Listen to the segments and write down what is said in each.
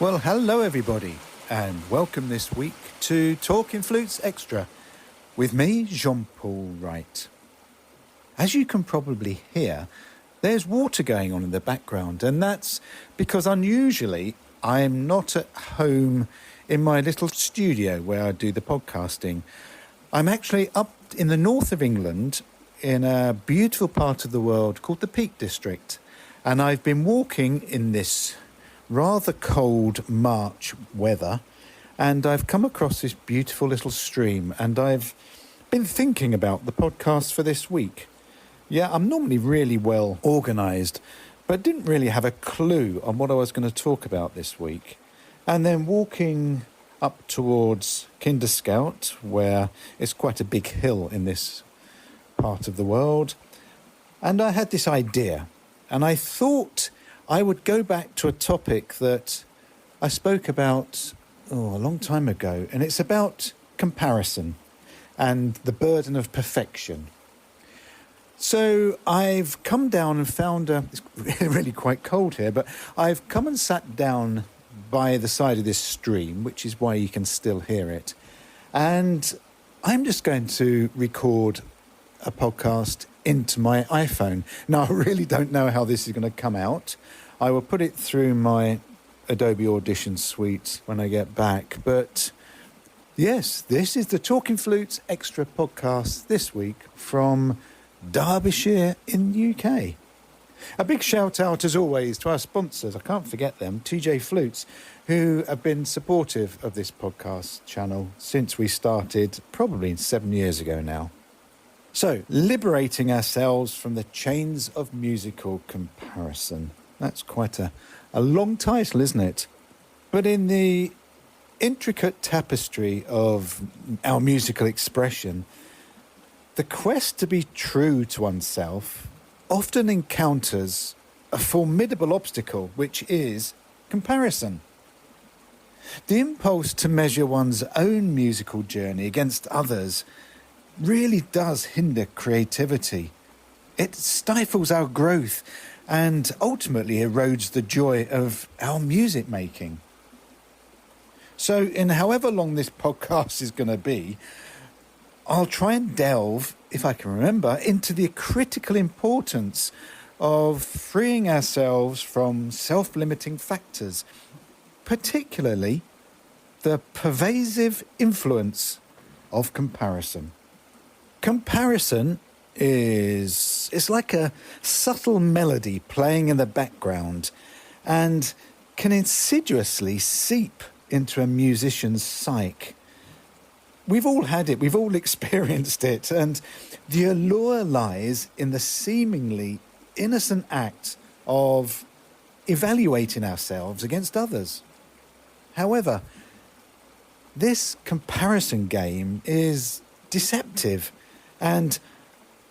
Well, hello everybody, and welcome this week to Talkingh Flutes Extra with me, Jean-Paul Wright. As you can probably hear, there's water going on in the background, and that's because unusually I'm not at home in my little studio where I do the podcasting. I'm actually up in the north of England in a beautiful part of the world called the Peak District, and I've been walking in this rather cold March weather, and I've come across this beautiful little stream, and I've been thinking about the podcast for this week. Yeah, I'm normally really well organised, but didn't really have a clue on what I was going to talk about this week. And then walking up towards Kinderscout, where it's quite a big hill in this part of the world, and I had this idea, and I thought I would go back to a topic that I spoke about a long time ago, and it's about comparison and the burden of perfection. So I've come down and found it's really quite cold here, but I've come and sat down by the side of this stream, which is why you can still hear it. And I'm just going to record a podcast into my iPhone. Now, I really don't know how this is going to come out. I will put it through my Adobe Audition suite when I get back. But yes, this is the Talkingh Flutes Extra podcast this week from Derbyshire in the UK. A big shout out as always to our sponsors, I can't forget them, TJ Flutes, who have been supportive of this podcast channel since we started probably 7 years ago now. So, liberating ourselves from the chains of musical comparison. That's quite a long title, isn't it? But in the intricate tapestry of our musical expression, the quest to be true to oneself often encounters a formidable obstacle, which is comparison. The impulse to measure one's own musical journey against others really does hinder creativity. It stifles our growth and ultimately erodes the joy of our music making. So in however long this podcast is going to be, I'll try and delve, if I can remember, into the critical importance of freeing ourselves from self-limiting factors, particularly the pervasive influence of comparison. Comparison is like a subtle melody playing in the background and can insidiously seep into a musician's psyche. We've all had it, we've all experienced it, and the allure lies in the seemingly innocent act of evaluating ourselves against others. However, this comparison game is deceptive, and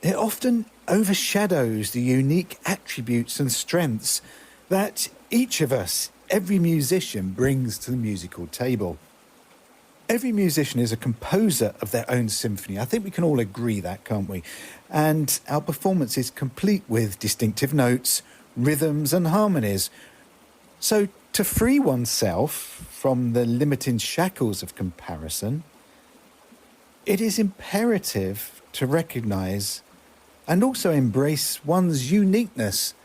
it often overshadows the unique attributes and strengths that each of us, every musician, brings to the musical table. Every musician is a composer of their own symphony. I think we can all agree that, can't we? And our performance is complete with distinctive notes, rhythms and harmonies. So to free oneself from the limiting shackles of comparison, it is imperative to recognise and also embrace one's uniqueness.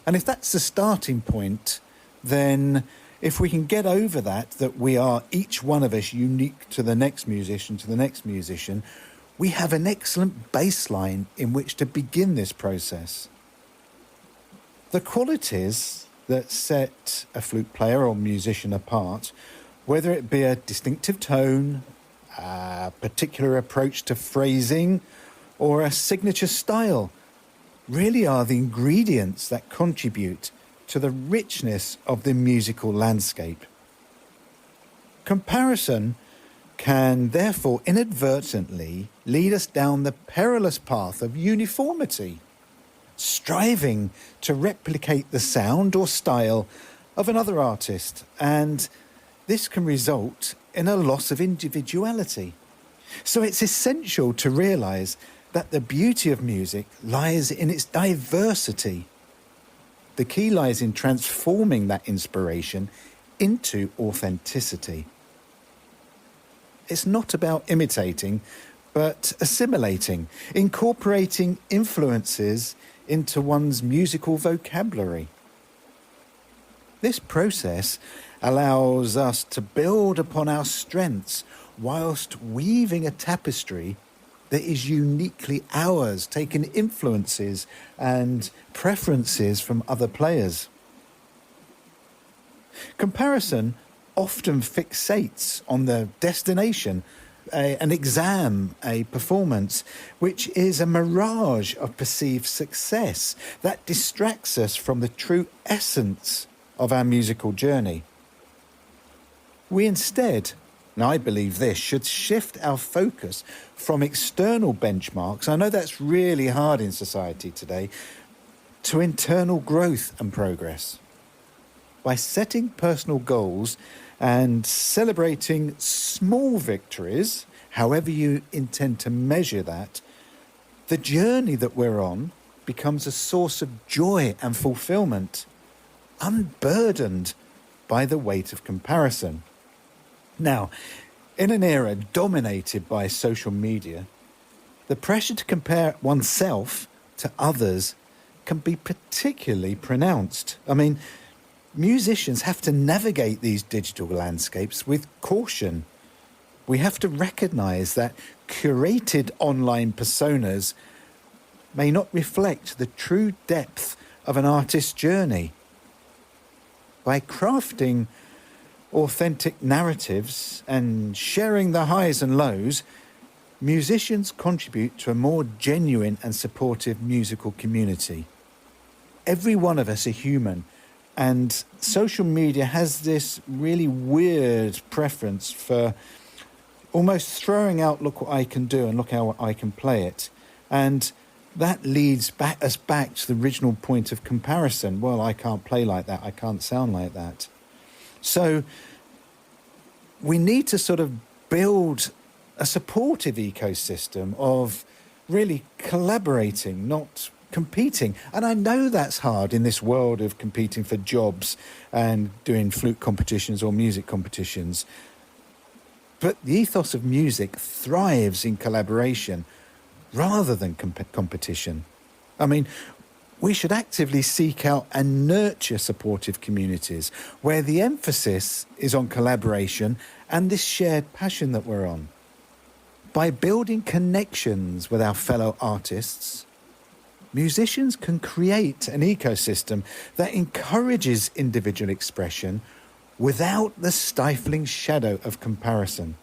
And if that's the starting point, then if we can get over that we are each one of us unique to the next musician, we have an excellent baseline in which to begin this process. The qualities that set a flute player or musician apart, whether it be a distinctive tone, a particular approach to phrasing, or a signature style, really are the ingredients that contribute to the richness of the musical landscape. Comparison can therefore inadvertently lead us down the perilous path of uniformity, striving to replicate the sound or style of another artist, and this can result in a loss of individuality. So it's essential to realise that the beauty of music lies in its diversity. The key lies in transforming that inspiration into authenticity. It's not about imitating, but assimilating, incorporating influences into one's musical vocabulary. This process allows us to build upon our strengths whilst weaving a tapestry that is uniquely ours, taking influences and preferences from other players. Comparison often fixates on the destination, an exam, a performance, which is a mirage of perceived success that distracts us from the true essence of our musical journey. We instead, and I believe this, should shift our focus from external benchmarks, I know that's really hard in society today, to internal growth and progress. By setting personal goals and celebrating small victories, however you intend to measure that, the journey that we're on becomes a source of joy and fulfillment, unburdened by the weight of comparison. Now, in an era dominated by social media, the pressure to compare oneself to others can be particularly pronounced. I mean, musicians have to navigate these digital landscapes with caution. We have to recognise that curated online personas may not reflect the true depth of an artist's journey. By crafting authentic narratives and sharing the highs and lows, musicians contribute to a more genuine and supportive musical community. Every one of us are human, and social media has this really weird preference for almost throwing out, look what I can do and look how I can play it. And that leads us back to the original point of comparison. Well, I can't play like that. I can't sound like that. So we need to sort of build a supportive ecosystem of really collaborating, not competing. And I know that's hard in this world of competing for jobs and doing flute competitions or music competitions. But the ethos of music thrives in collaboration rather than competition. I mean, we should actively seek out and nurture supportive communities where the emphasis is on collaboration and this shared passion that we're on. By building connections with our fellow artists, musicians can create an ecosystem that encourages individual expression without the stifling shadow of comparison.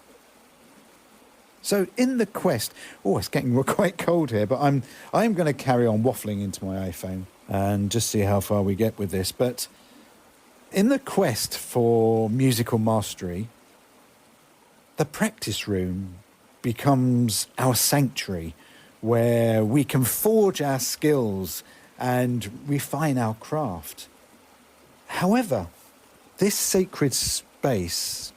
So in the quest, it's getting quite cold here, but I'm going to carry on waffling into my iPhone and just see how far we get with this. But in the quest for musical mastery, the practice room becomes our sanctuary where we can forge our skills and refine our craft. However, this sacred space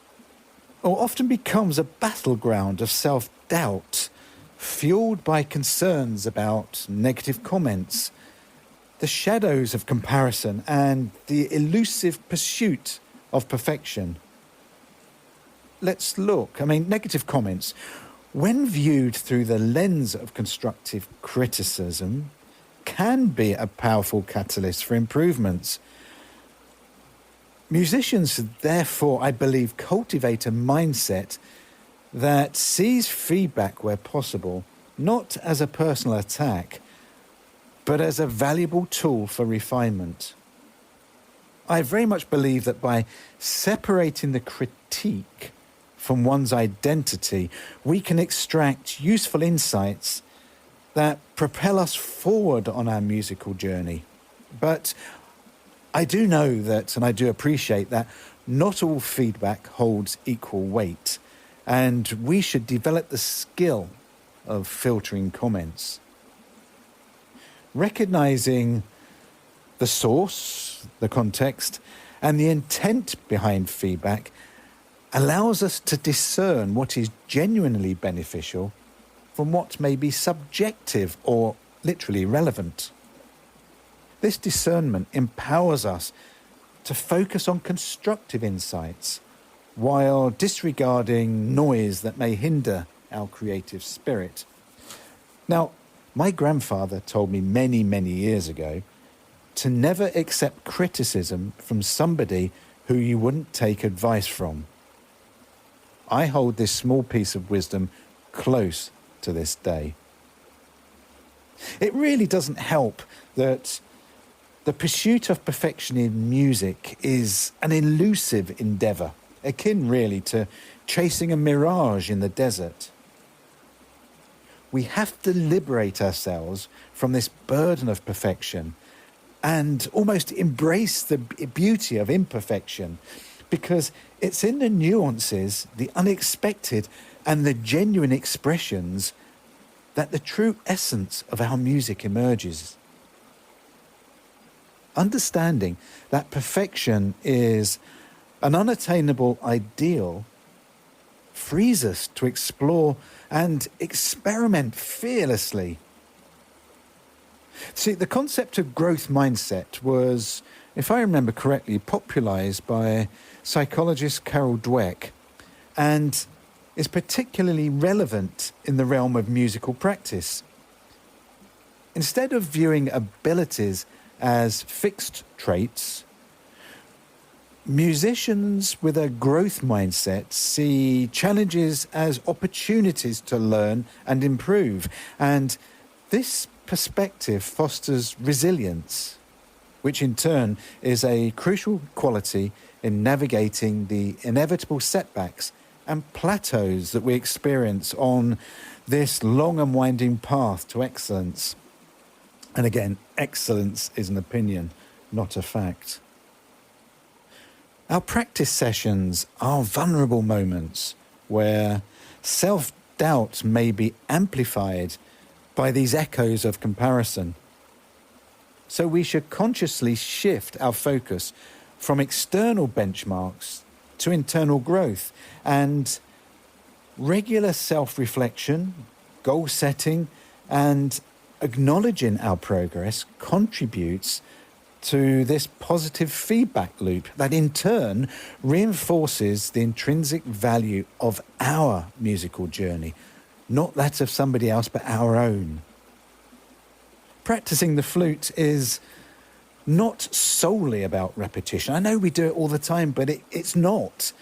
often becomes a battleground of self-doubt, fueled by concerns about negative comments, the shadows of comparison, and the elusive pursuit of perfection. Let's look. Negative comments, when viewed through the lens of constructive criticism, can be a powerful catalyst for improvements. Musicians, therefore, I believe, cultivate a mindset that sees feedback where possible, not as a personal attack, but as a valuable tool for refinement. I very much believe that by separating the critique from one's identity, we can extract useful insights that propel us forward on our musical journey. But I do know that, and I do appreciate that, not all feedback holds equal weight, and we should develop the skill of filtering comments. Recognizing the source, the context, and the intent behind feedback allows us to discern what is genuinely beneficial from what may be subjective or literally relevant. This discernment empowers us to focus on constructive insights while disregarding noise that may hinder our creative spirit. Now, my grandfather told me many, many years ago to never accept criticism from somebody who you wouldn't take advice from. I hold this small piece of wisdom close to this day. It really doesn't help that the pursuit of perfection in music is an elusive endeavour, akin really to chasing a mirage in the desert. We have to liberate ourselves from this burden of perfection and almost embrace the beauty of imperfection, because it's in the nuances, the unexpected and the genuine expressions that the true essence of our music emerges. Understanding that perfection is an unattainable ideal frees us to explore and experiment fearlessly. See, the concept of growth mindset was, if I remember correctly, popularised by psychologist Carol Dweck, and is particularly relevant in the realm of musical practice. Instead of viewing abilities as fixed traits, musicians with a growth mindset see challenges as opportunities to learn and improve, and this perspective fosters resilience, which in turn is a crucial quality in navigating the inevitable setbacks and plateaus that we experience on this long and winding path to excellence. And again, excellence is an opinion, not a fact. Our practice sessions are vulnerable moments where self-doubt may be amplified by these echoes of comparison. So we should consciously shift our focus from external benchmarks to internal growth, and regular self-reflection, goal setting and acknowledging our progress contributes to this positive feedback loop that in turn reinforces the intrinsic value of our musical journey, not that of somebody else but our own. Practicing the flute is not solely about repetition. I know we do it all the time, but it's not.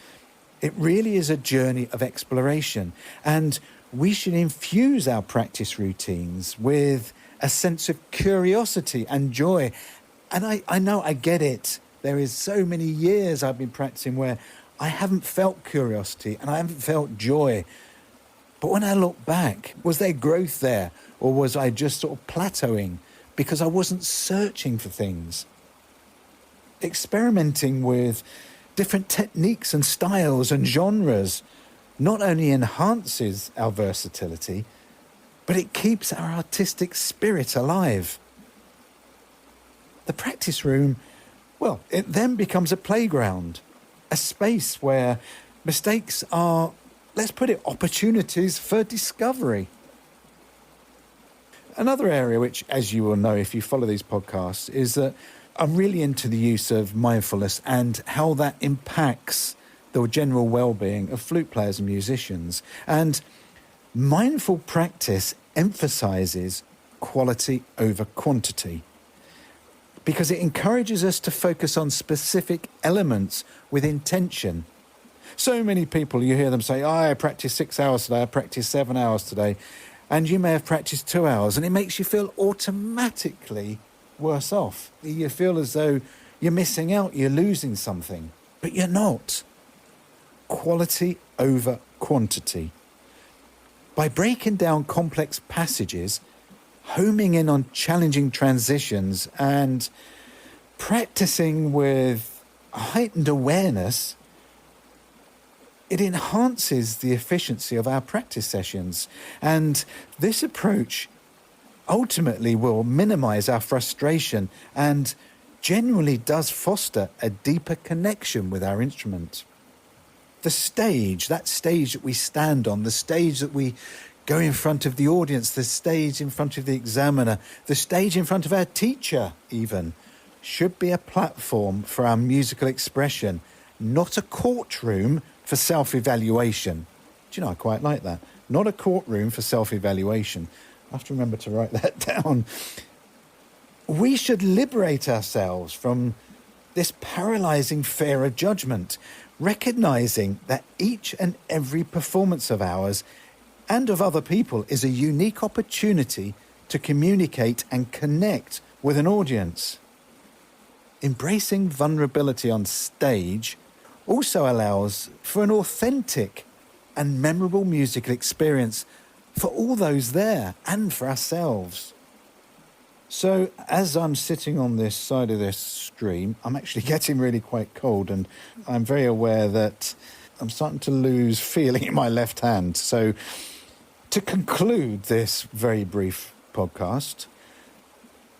It really is a journey of exploration, and we should infuse our practice routines with a sense of curiosity and joy. And I know, I get it. There is so many years I've been practicing where I haven't felt curiosity and I haven't felt joy. But when I look back, was there growth there? Or was I just sort of plateauing because I wasn't searching for things? Experimenting with different techniques and styles and genres not only enhances our versatility, but it keeps our artistic spirit alive. The practice room, well, it then becomes a playground, a space where mistakes are, let's put it, opportunities for discovery. Another area which, as you will know if you follow these podcasts, is that I'm really into the use of mindfulness and how that impacts the general well-being of flute players and musicians. And mindful practice emphasises quality over quantity, because it encourages us to focus on specific elements with intention. So many people, you hear them say, I practiced 6 hours today, I practiced 7 hours today, and you may have practiced 2 hours, and it makes you feel automatically worse off. You feel as though you're missing out, you're losing something, but you're not. Quality over quantity. By breaking down complex passages, homing in on challenging transitions and practicing with heightened awareness, it enhances the efficiency of our practice sessions. And this approach ultimately will minimize our frustration and genuinely does foster a deeper connection with our instrument. The stage, that stage that we stand on, the stage that we go in front of the audience, the stage in front of the examiner, the stage in front of our teacher even, should be a platform for our musical expression, not a courtroom for self-evaluation. Do you know, I quite like that. Not a courtroom for self-evaluation. I have to remember to write that down. We should liberate ourselves from this paralysing fear of judgment, recognising that each and every performance of ours and of other people is a unique opportunity to communicate and connect with an audience. Embracing vulnerability on stage also allows for an authentic and memorable musical experience for all those there and for ourselves. So as I'm sitting on this side of this stream, I'm actually getting really quite cold, and I'm very aware that I'm starting to lose feeling in my left hand. So to conclude this very brief podcast,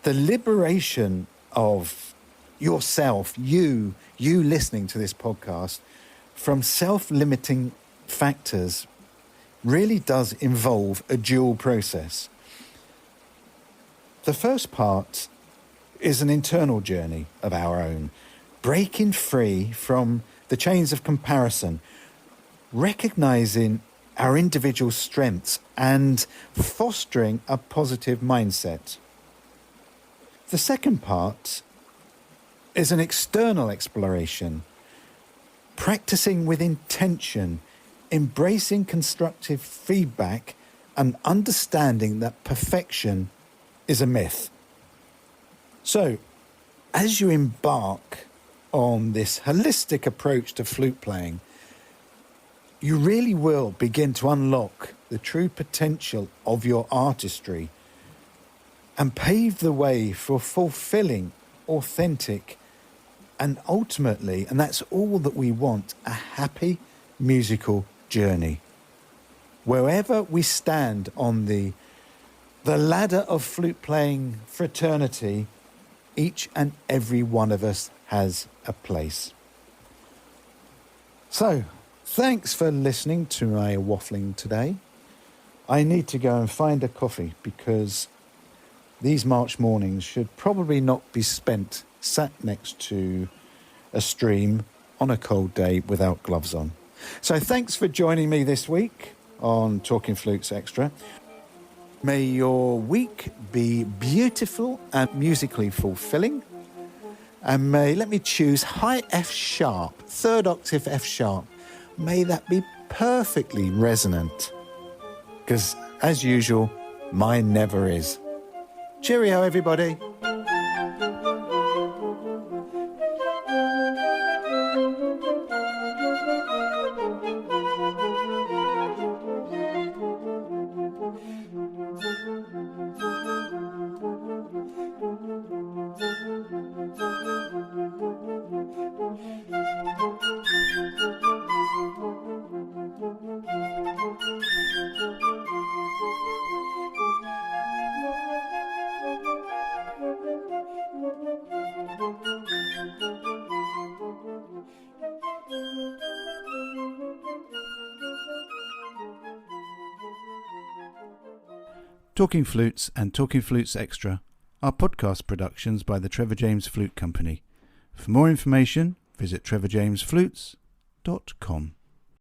the liberation of yourself, you listening to this podcast, from self-limiting factors really does involve a dual process. The first part is an internal journey of our own, breaking free from the chains of comparison, recognizing our individual strengths and fostering a positive mindset. The second part is an external exploration, practicing with intention, embracing constructive feedback and understanding that perfection is a myth. So, as you embark on this holistic approach to flute playing, you really will begin to unlock the true potential of your artistry and pave the way for fulfilling, authentic, and ultimately, and that's all that we want, a happy musical journey. Wherever we stand on the ladder of flute playing fraternity, each and every one of us has a place. So, thanks for listening to my waffling today. I need to go and find a coffee because these March mornings should probably not be spent sat next to a stream on a cold day without gloves on. So thanks for joining me this week on Talking Flutes Extra. May your week be beautiful and musically fulfilling. And let me choose high F sharp, third octave F sharp. May that be perfectly resonant. Because, as usual, mine never is. Cheerio, everybody. Talking Flutes and Talking Flutes Extra are podcast productions by the Trevor James Flute Company. For more information, visit trevorjamesflutes.com.